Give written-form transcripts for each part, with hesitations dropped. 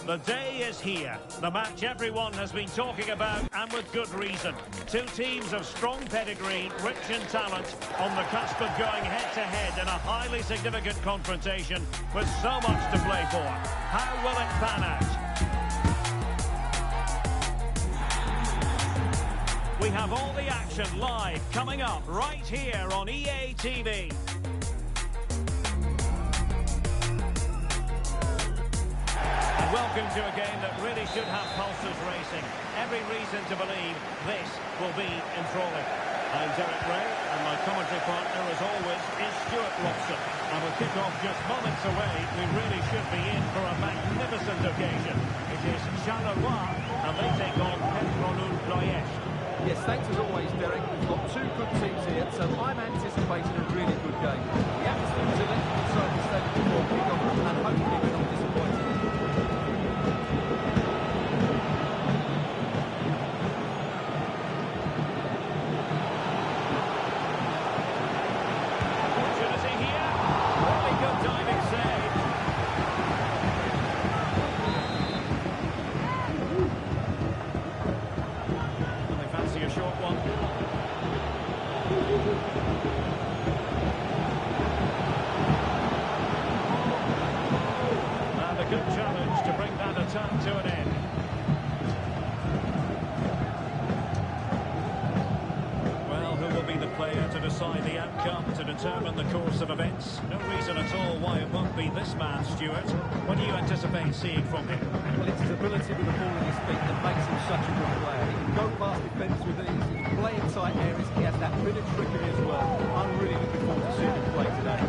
The day is here. The match everyone has been talking about, and with good reason. Two teams of strong pedigree, rich in talent, on the cusp of going head-to-head in a highly significant confrontation with so much to play for. How will it pan out? We have all the action live coming up right here on EA TV. Welcome to a game that really should have pulses racing. Every reason to believe this will be enthralling. I'm Derek Ray, and my commentary partner, as always, is Stuart Robson. And with kick-off just moments away, we really should be in for a magnificent occasion. It is Charleroi, and they take on Petrolul Ploiești. Yes, thanks as always, Derek. We've got two good teams here, so I'm anticipating a really good game. The atmosphere was electric inside the stadium before kick-off, and hopefully we're not disappointed. Good challenge to bring that attack to an end. Well, who will be the player to decide the outcome, to determine the course of events? No reason at all why it won't be this man, Stuart. What do you anticipate seeing from him? Well, it's his ability with the ball in his feet that makes him such a good player. He can go past defenders with ease, he can play in tight areas, he has that bit of trickery as well. I'm really looking forward to seeing him play today.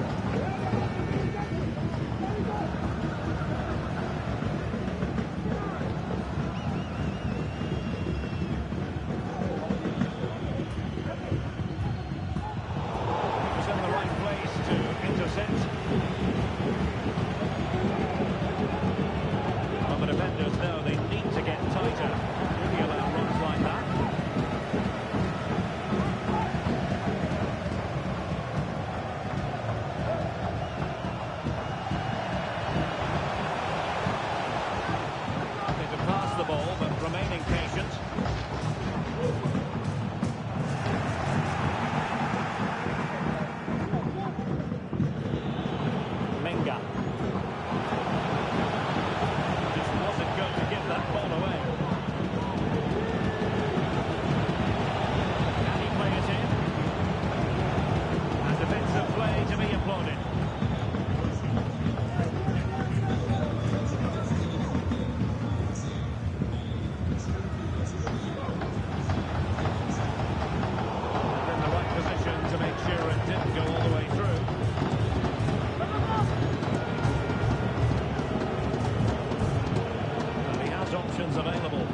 Available.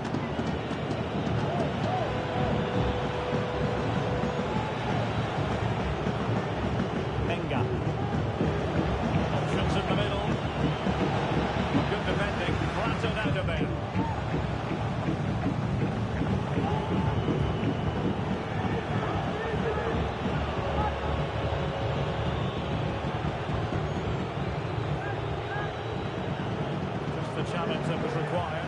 Menga. Options in the middle. Good defending. Flattered out of it. Just the challenge that was required.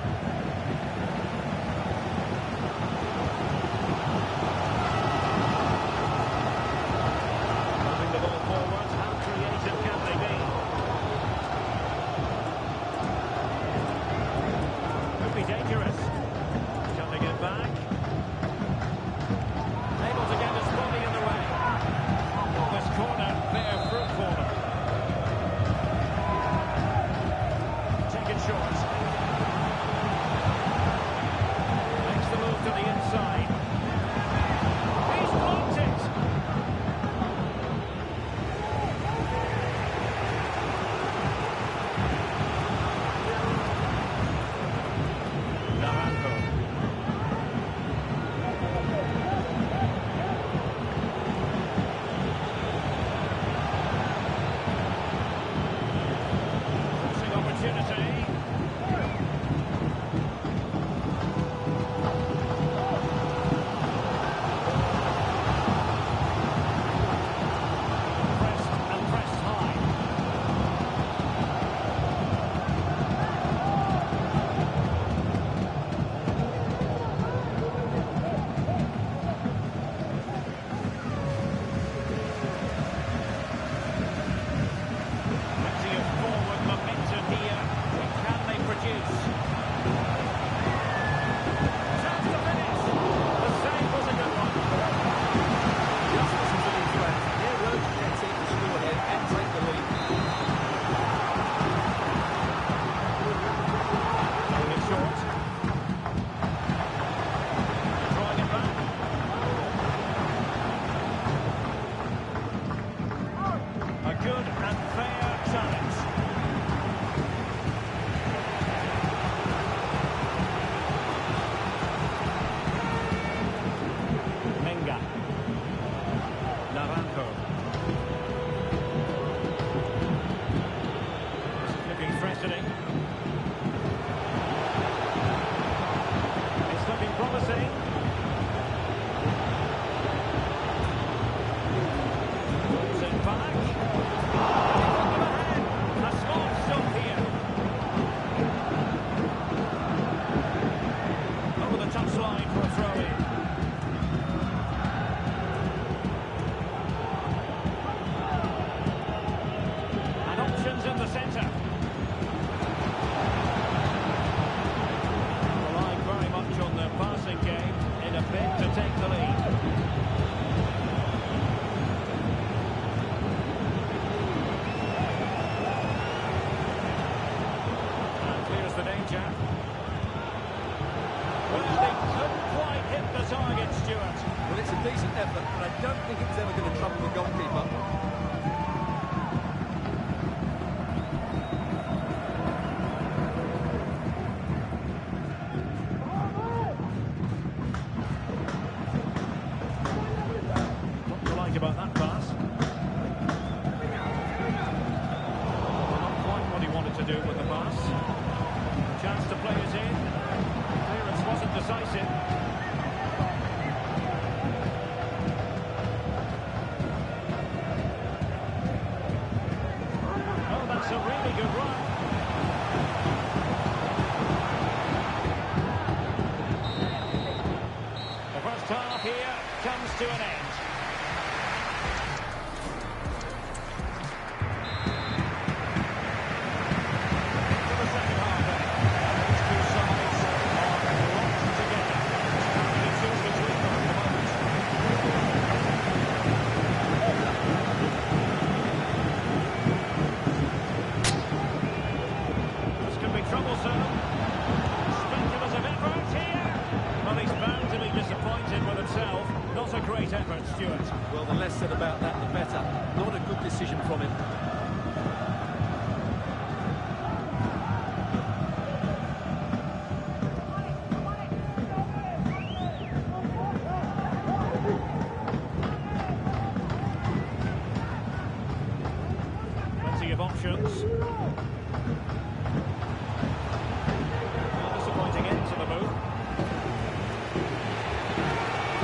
danger. Well, they couldn't quite hit the target, Stuart. Well, it's a decent effort, but I don't think it was ever going to trouble the goalkeeper. Not to like about that pass. Not quite what he wanted to do with the pass. Chance to play it in. Clearance wasn't decisive. Oh, that's a really good run. The first half here comes to an end. To the second half then. These two sides are locked together. It's 2-2 between them at the moment. This could be troublesome. Speculative effort here. Well, he's bound to be disappointed with himself. Not a great effort, Stuart. Well, the less said about that, the better. Not a good decision from him. Plenty of options. Disappointing end to the move.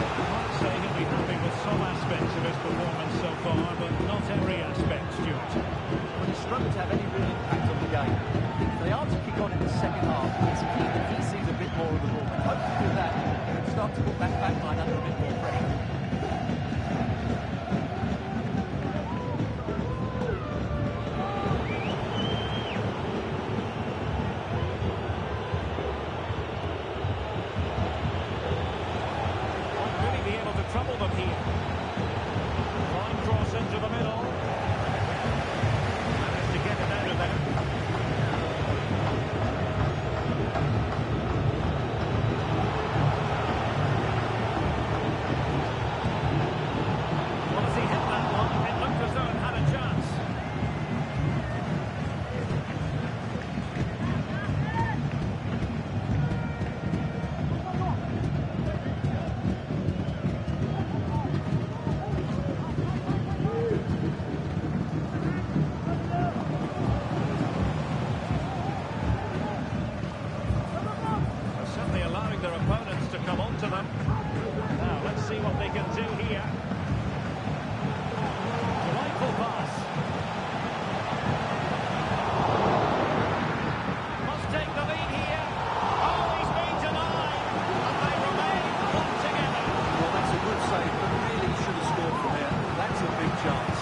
I might say he'll be happy with some aspects of his performance so far, but not every aspect, Stuart. But he's struggled to have any real impact on the game. If they are to kick on in the second half, it's key that he sees a bit more of the ball. And hopefully with that, he can start to put that back line under a bit more pressure. Won't really be able to trouble them here. Fine cross into the middle. Managed to get it out of there. Well, as he hit that one, it looked as though it had a chance. They're certainly allowing their opponents to come onto them. Now, let's see what they can do here. Delightful pass. Must take the lead here. Oh, he's been denied. And they remain locked together. Well, that's a good save, but really he should have scored from there. That's a big chance.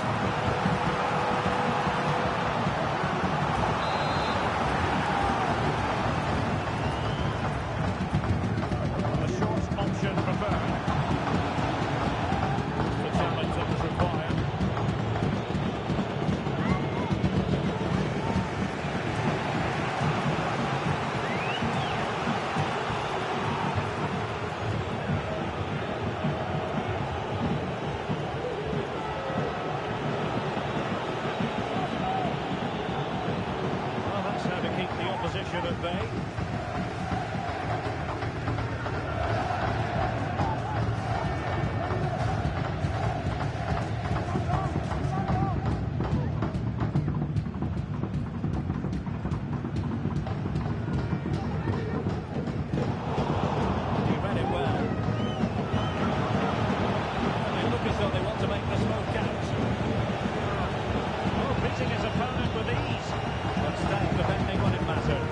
A short option preferred. The challenge that was required. Well, that's how to keep the opposition at bay. He read it well. They look as though they want to make this move count. Oh, beating his opponent with ease. But staying defending when it mattered.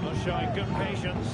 Not showing good patience.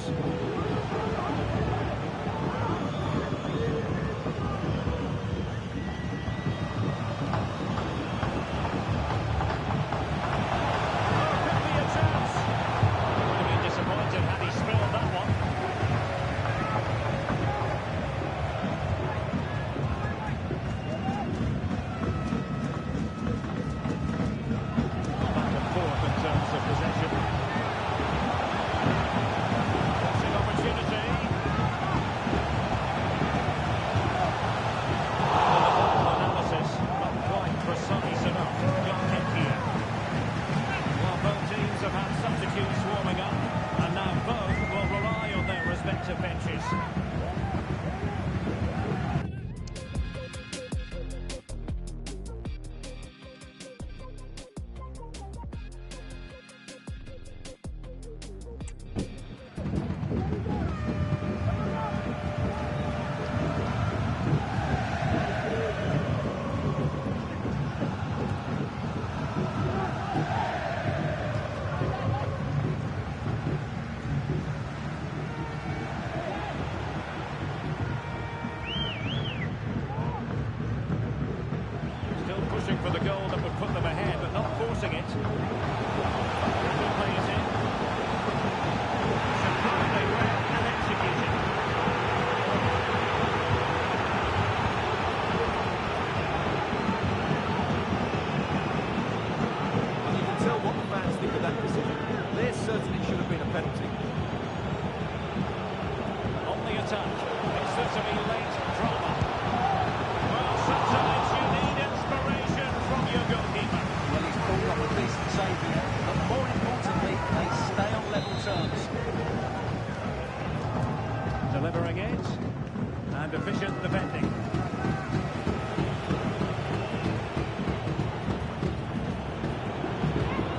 penalty. On the attack. It's there to be late drama. Well, sometimes you need inspiration from your goalkeeper. Well, he's pulled off a decent save here, but more importantly, they stay on level terms. Delivering it. And efficient defending.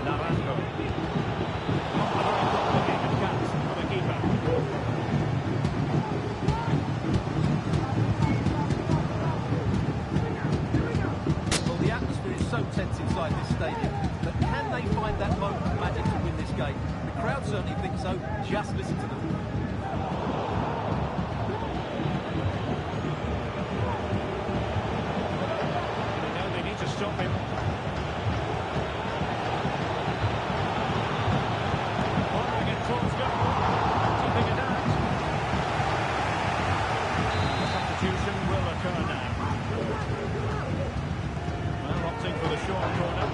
Naranjo. Not a very good looking cut for the keeper. Well, the atmosphere is so tense inside this stadium, but can they find that moment of magic to win this game? The crowd certainly think so. Just listen to them. Stop him. Firing it towards goal. Keeping it out. The substitution will occur now. Well, opting for the short corner.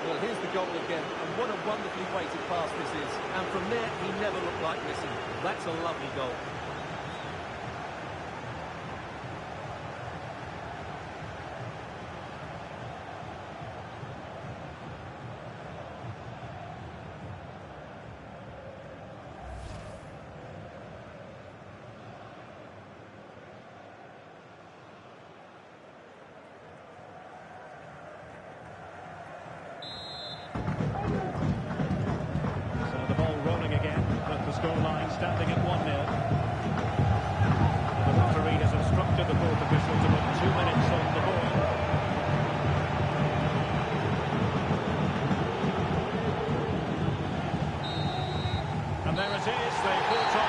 Well, here's the goal again, and what a wonderfully weighted pass this is. And from there, he never looked like missing. That's a lovely goal. Scoreline standing at 1-0. The referee has instructed the fourth official to put 2 minutes on the board. And there it is, the full-time